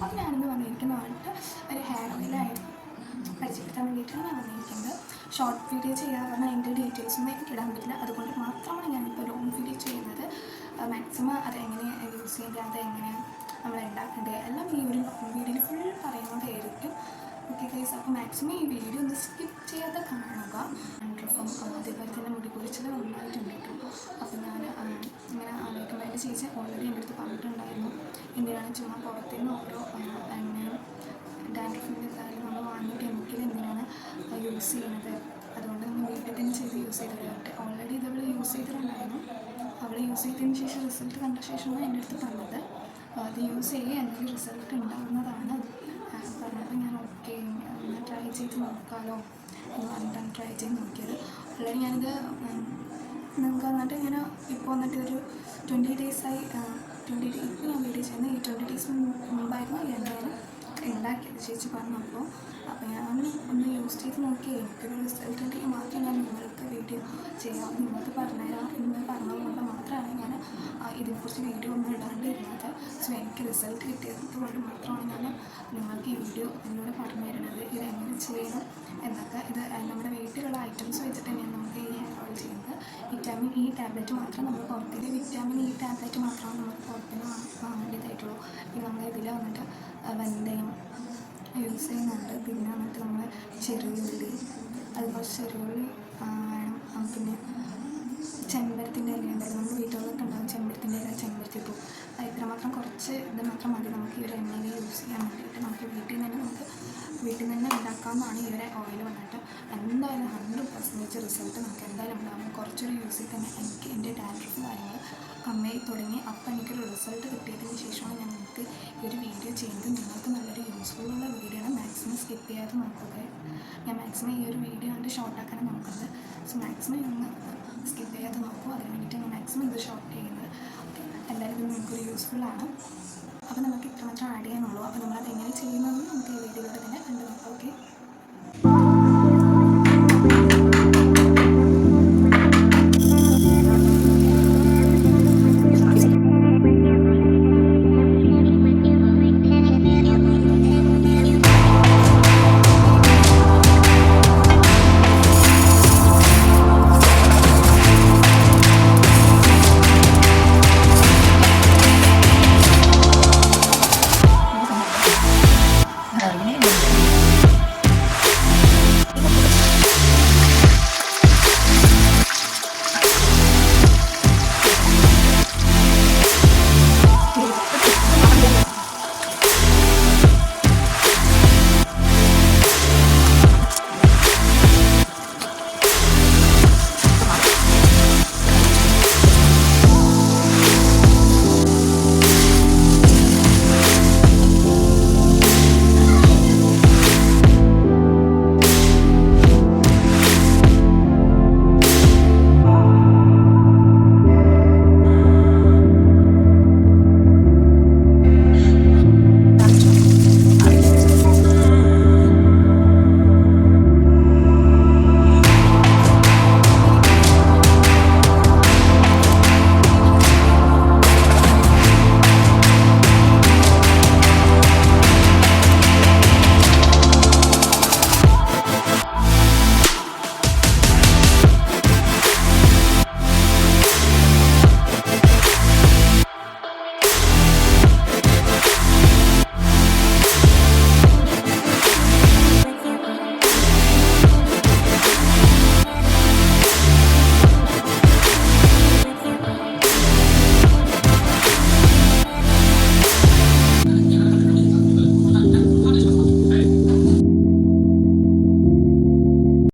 അപ്പോൾ ഞാനിന്ന് വന്നിരിക്കുന്നതായിട്ട് ഒരു ഹെയർ ഓയിലായിട്ട് പരിചയപ്പെടുത്താൻ വേണ്ടിയിട്ടാണ് ഞാൻ വന്നിരിക്കുന്നത്. ഷോർട്ട് വീഡിയോ ചെയ്യാൻ പറഞ്ഞാൽ അതിൻ്റെ ഡീറ്റെയിൽസൊന്നും എനിക്ക് ഇടാൻ പറ്റില്ല. അതുകൊണ്ട് മാത്രമാണ് ഞാനിപ്പോൾ ലോങ് വീഡിയോ ചെയ്യുന്നത്. മാക്സിമം അതെങ്ങനെ യൂസ് ചെയ്യേണ്ടത്, അതെങ്ങനെ നമ്മൾ ഉണ്ടാക്കേണ്ടത് എല്ലാം ഈ ഒരു വീഡിയോയിൽ ഫുൾ പറയുന്നതായിരിക്കും. ഓക്കെ ഗൈസ്, അപ്പോൾ മാക്സിമം ഈ വീഡിയോ ഒന്ന് സ്കിപ്പ് ചെയ്യാതെ കാണുക. ഡ്രഫും അതേപോലെ തന്നെ മുടി കുറിച്ചത് നന്നായിട്ടുണ്ട് കേട്ടോ. അപ്പോൾ ഞാൻ ഇങ്ങനെ ആലോചിക്കുമ്പോൾ എൻ്റെ ചേച്ചി ഓൾറെഡി എൻ്റെ അടുത്ത് പറഞ്ഞിട്ടുണ്ടായിരുന്നു, എന്തിനാണ് ചുമ്മാ പുറത്തുനിന്ന് ഓരോ എണ്ണയും ഡാൻഡ്രഫിൻ്റെ കാര്യം നമ്മൾ വാങ്ങിയ കെമിക്കൽ എന്തിനാണ് യൂസ് ചെയ്യുന്നത്, അതുകൊണ്ട് നമ്മൾ വീട്ടിൽ തന്നെ ചെയ്ത് യൂസ് ചെയ്തിട്ട് ഓൾറെഡി ഇതവൾ യൂസ് ചെയ്തിട്ടുണ്ടായിരുന്നു. അവൾ യൂസ് ചെയ്തതിന് ശേഷം റിസൾട്ട് കണ്ട ശേഷമാണ് എൻ്റെ അടുത്ത് പറഞ്ഞത് അത് യൂസ് ചെയ്യുക എന്തെങ്കിലും റിസൾട്ട് ഉണ്ടാകുന്നതാണ് പറഞ്ഞപ്പോൾ ഞാൻ ഓക്കെ ഒന്ന് ട്രൈ ചെയ്ത് നോക്കാമല്ലോ എന്ന് പറഞ്ഞിട്ടാണ് ട്രൈ ചെയ്ത് നോക്കിയത്. ഓൾറെഡി ഞാനിത് നിങ്ങൾക്ക് വന്നിട്ട് ഇങ്ങനെ ഇപ്പോൾ വന്നിട്ട് ഒരു 20 ഡേയ്സായി. ഇപ്പോൾ ഞാൻ വീഡിയോ ചെയ്യുന്നത് ഈ 20 ഡേയ്സ് മുമ്പായിരുന്നു ഈ എണ്ണ ഉണ്ടാക്കിയത് ചേച്ചി പറഞ്ഞപ്പോൾ. അപ്പോൾ ഞാൻ ഒന്ന് യൂസ് ചെയ്ത് നോക്കി എനിക്കൊരു റിസൾട്ട് ഉണ്ടെങ്കിൽ മാത്രം ഞാൻ നിങ്ങൾക്ക് വീഡിയോ ചെയ്യാം, നിങ്ങൾക്ക് പറഞ്ഞുതരാം എന്ന് പറഞ്ഞതുകൊണ്ട് മാത്രമാണ് ഞാൻ ഇതിനെക്കുറിച്ച് വീഡിയോ ഒന്നും ഇടാണ്ടിരുന്നത്. സോ എനിക്ക് റിസൾട്ട് കിട്ടിയത് കൊണ്ട് മാത്രമാണ് ഞാൻ നിങ്ങൾക്ക് ഈ വീഡിയോ എന്നോട് പറഞ്ഞു തരുന്നത് ഇതെങ്ങനെ ചെയ്യണം എന്നൊക്കെ. ഇത് നമ്മുടെ വീട്ടിലുള്ള ഐറ്റംസ് വെച്ചിട്ട് തന്നെയാണ് നമുക്ക് ഈ ഹെയർ ഓയിൽ ചെയ്യുന്നത്. വിറ്റാമിൻ ഇ ടാബ്ലറ്റ് മാത്രം നമ്മൾ പുറത്തേക്ക് വിറ്റാമിൻ ഇ ടാബ്ലറ്റ് മാത്രമാണ് നമുക്ക് പുറത്തുനിന്ന് വാങ്ങേണ്ടതായിട്ടുള്ളൂ. പിന്നെ നമ്മൾ ഇതിൽ വന്നിട്ട് വെന്തയം യൂസ് ചെയ്യുന്നുണ്ട്. പിന്നെ വന്നിട്ട് നമ്മൾ ചെറിയുള്ളി, അതുപോലെ ചെറിയുള്ളി വേണം. പിന്നെ ചെമ്പരത്തിൻ്റെ ഇല ഉണ്ടായിരുന്നു, നമ്മുടെ വീട്ടുകളിലൊക്കെ ഉണ്ടാകും ചെമ്പരത്തിൻ്റെ ഇല, ചെമ്പരത്തിപ്പൂ. ഇത്രമാത്രം കുറച്ച് ഇത് മാത്രം മതി നമുക്ക് ഈ ഒരു എണ്ണയിൽ യൂസ് ചെയ്യാൻ വേണ്ടിയിട്ട്. നമുക്ക് വീട്ടിൽ നിന്ന് തന്നെ ഉണ്ടാക്കാവുന്നതാണ് ഈ ഒരു ഓയിൽ വന്നിട്ട്. എന്തായാലും 100% റിസൾട്ട് നമുക്ക് എന്തായാലും ഉണ്ടാകും. കുറച്ചൊരു യൂസ് ചെയ്ത് തന്നെ എനിക്ക് എൻ്റെ ഡാൻഡ്രഫ് കാര്യങ്ങൾ കമ്മിയായി തുടങ്ങി. അപ്പോൾ എനിക്കൊരു റിസൾട്ട് കിട്ടിയതിന് ശേഷമാണ് ഞാൻ നിങ്ങൾക്ക് ഈ ഒരു വീഡിയോ ചെയ്യുന്നത്. നിങ്ങൾക്ക് നല്ലൊരു യൂസ്ഫുള്ളുള്ള വീഡിയോ ആണ്, മാക്സിമം സ്കിപ്പ് ചെയ്യാതെ നോക്കുക. ഞാൻ മാക്സിമം ഈ ഒരു വീഡിയോ കണ്ട് ഷോർട്ടാക്കാനാണ് നോക്കുന്നത്. സോ മാക്സിമം ഒന്ന് സ്കിപ്പ് ചെയ്യാതെ നോക്കുക. അതിന് വേണ്ടിയിട്ട് ഞാൻ മാക്സിമം ഇത് ഷോർട്ട് ചെയ്യുന്നത്. ഓക്കെ, എല്ലാവരും ഇത് നിങ്ങൾക്കൊരു യൂസ്ഫുള്ളാണ്. അപ്പോൾ നമുക്ക് ഇത്രമാത്രം ആഡ് ചെയ്യാനുള്ളൂ. അപ്പോൾ നമ്മളത് എങ്ങനെ ചെയ്യുന്നതെന്ന് നമുക്ക് ഈ വീഡിയോയിലൂടെ തന്നെ കണ്ടു നോക്കാം. ഓക്കെ.